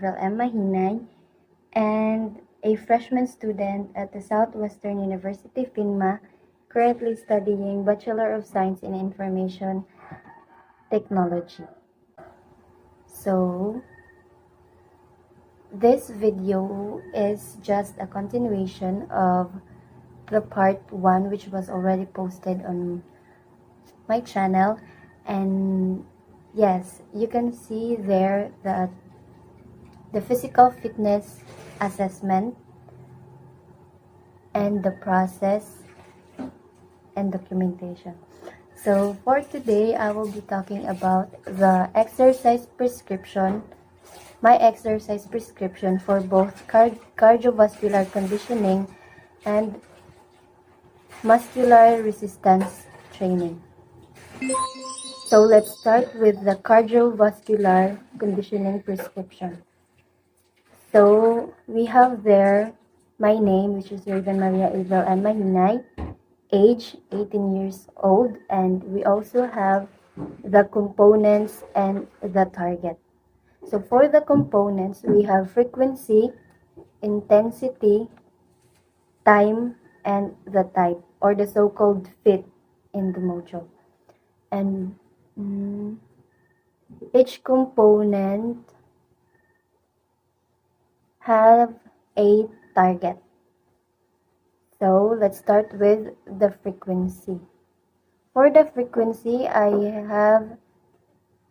Avrell and Mahinay, and a freshman student at the Southwestern University, FINMA, currently studying Bachelor of Science in Information Technology. So, this video is just a continuation of the part 1, which was already posted on my channel. And yes, you can see there that the physical fitness assessment and the process and documentation. So for today, I will be talking about the exercise prescription, my exercise prescription for both cardiovascular conditioning and muscular resistance training. So let's start with the cardiovascular conditioning prescription. So we have there my name, which is Rogen Paragoso, and Mahinay, age 18 years old, and we also have the components and the target. So for the components, we have frequency, intensity, time, and the type, or the so-called fit in the module. And each component have a target. So let's start with the frequency. For the frequency, I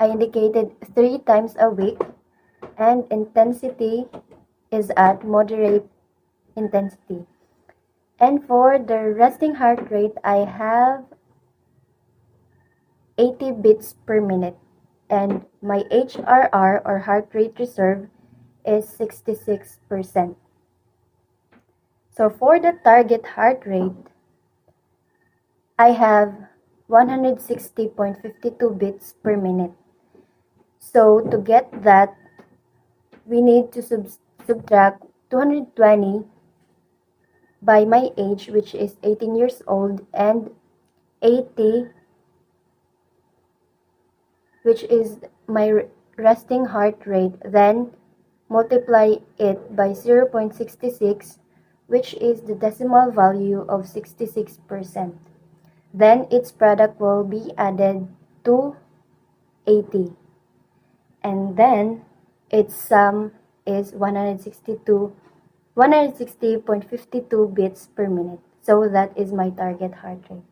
indicated 3 times a week, and intensity is at moderate intensity. And for the resting heart rate, I have 80 beats per minute, and my HRR, or heart rate reserve, is 66%. So for the target heart rate, I have 160.52 beats per minute. So to get that, we need to subtract 220 by my age, which is 18 years old, and 80, which is my resting heart rate, then multiply it by 0.66, which is the decimal value of 66%. Then its product will be added to 80. And then its sum is 160.52 beats per minute. So that is my target heart rate.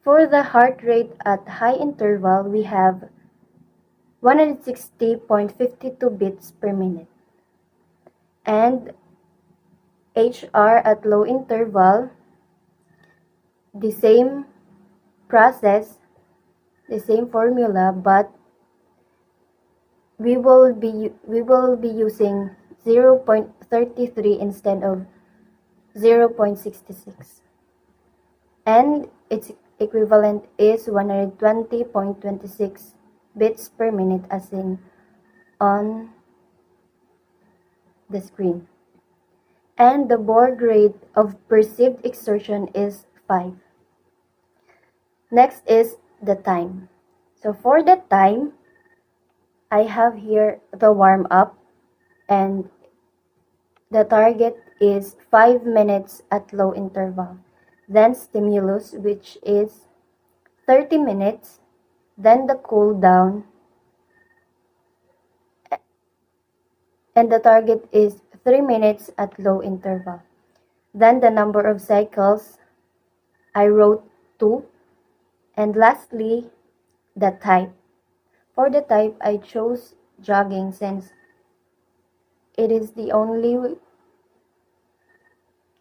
For the heart rate at high interval, we have 160.52 beats per minute. And HR at low interval, the same process, the same formula, but we will be using 0.33 instead of 0.66, and its equivalent is 120.26 beats per minute, as in on the screen. And the Borg rate of perceived exertion is 5. Next is the time. So for the time, I have here the warm-up, and the target is 5 minutes at low interval. Then stimulus, which is 30 minutes. Then the cool down, and the target is 3 minutes at low interval. Then the number of cycles, I wrote 2. And lastly, the type. For the type, I chose jogging since it is the only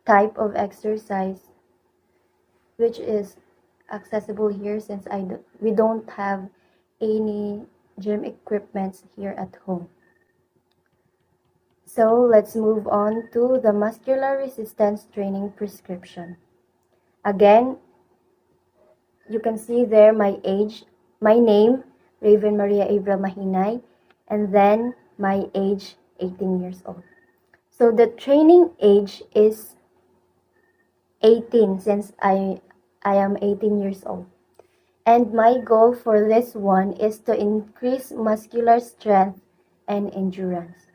type of exercise which is accessible here, since we don't have any gym equipments here at home. So let's move on to the muscular resistance training prescription. Again, you can see there my age, my name, Rogen Paragoso Mahinay, and then my age, 18 years old. So the training age is 18, since I am 18 years old. And my goal for this one is to increase muscular strength and endurance.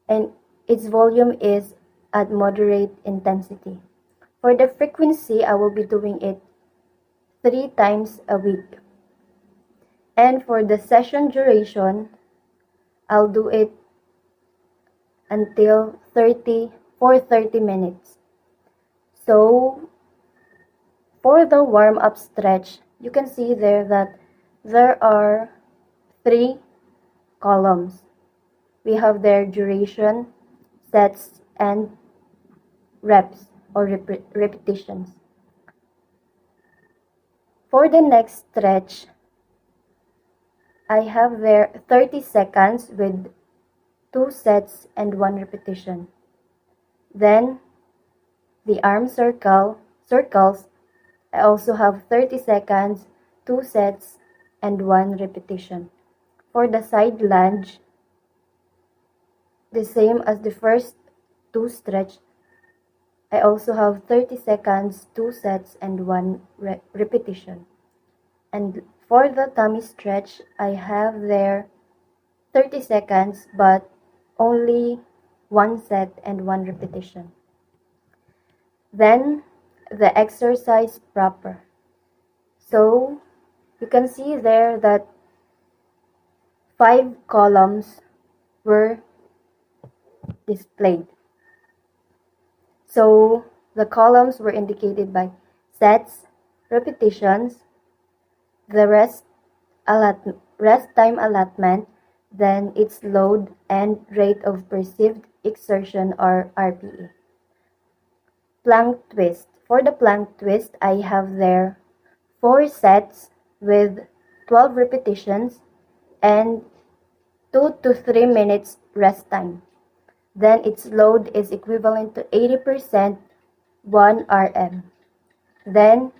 and its volume is at moderate intensity. For the frequency, I will be doing it 3 times a week. And for the session duration, I'll do it until 30 minutes. So for the warm-up stretch, you can see there that there are 3 columns. We have their duration, sets, and reps or repetitions. For the next stretch, I have there 30 seconds with 2 sets and 1 repetition. Then the arm circles, I also have 30 seconds, 2 sets, and 1 repetition. For the side lunge, the same as the first 2 stretch, I also have 30 seconds, 2 sets, and 1 repetition. And for the tummy stretch, I have there 30 seconds, but only 1 set and 1 repetition. Then the exercise proper. So you can see there that 5 columns were displayed. So the columns were indicated by sets, repetitions, the rest time allotment, then its load and rate of perceived exertion or RPE. Plank twist. For the plank twist, I have there 4 sets with 12 repetitions and 2 to 3 minutes rest time. Then its load is equivalent to 80%, 1 RM. Then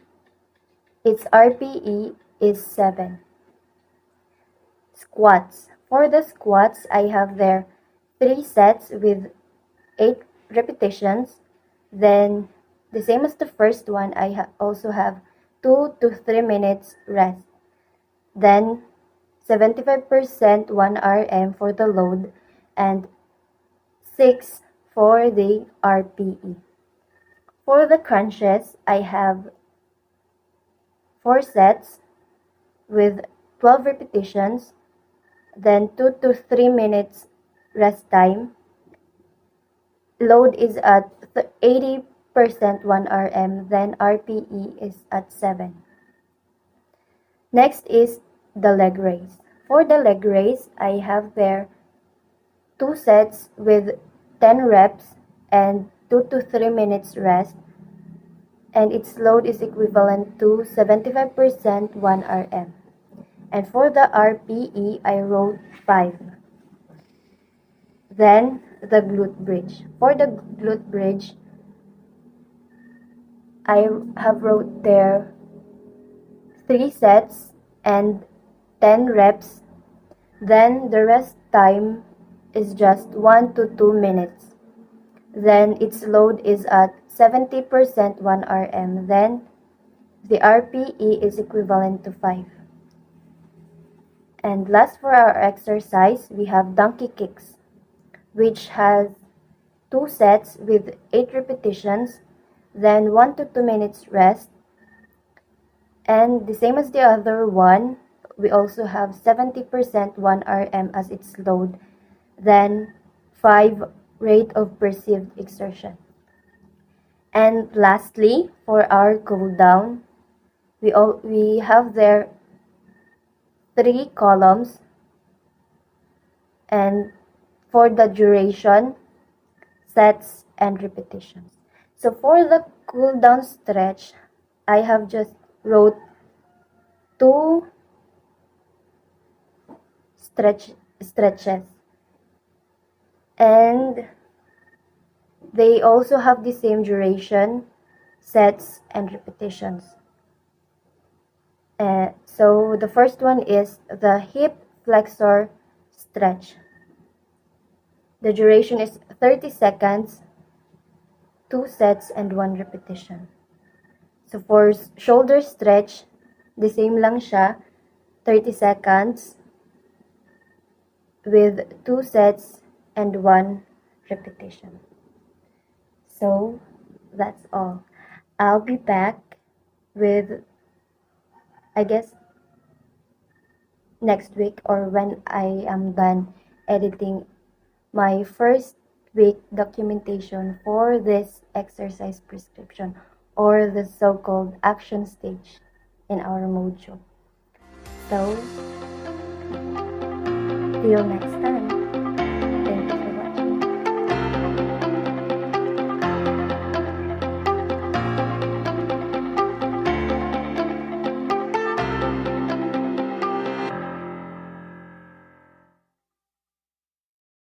its RPE is 7. Squats. For the squats, I have there 3 sets with 8 repetitions. Then the same as the first one, I also have 2 to 3 minutes rest. Then 75%, 1 RM for the load, and 6 for the RPE. For the crunches, I have 4 sets with 12 repetitions, then 2 to 3 minutes rest time. Load is at 80%, 1 RM, then RPE is at 7. Next is the leg raise. For the leg raise, I have there 2 sets with 10 reps and 2 to 3 minutes rest, and its load is equivalent to 75%, 1 RM. And for the RPE, I wrote 5. Then the glute bridge. For the glute bridge, I have wrote there 3 sets and 10 reps. Then the rest time is just 1 to 2 minutes. Then its load is at 70%, 1 RM. Then the RPE is equivalent to 5. And last for our exercise, we have donkey kicks, which has 2 sets with 8 repetitions, then 1 to 2 minutes rest. And the same as the other one, we also have 70%, 1 RM as its load, then 5 rate of perceived exertion. And lastly, for our cool down, we have there 3 columns, and for the duration, sets, and repetitions. So for the cool down stretch, I have just wrote 2 stretches, and they also have the same duration, sets, and repetitions. So the first one is the hip flexor stretch. The duration is 30 seconds, 2 sets, and 1 repetition. So for shoulder stretch, the same lang siya, 30 seconds with 2 sets and 1 repetition. So that's all. I'll be back with, I guess, next week or when I am done editing my first week documentation for this exercise prescription or the so-called action stage in our module. So, till next time.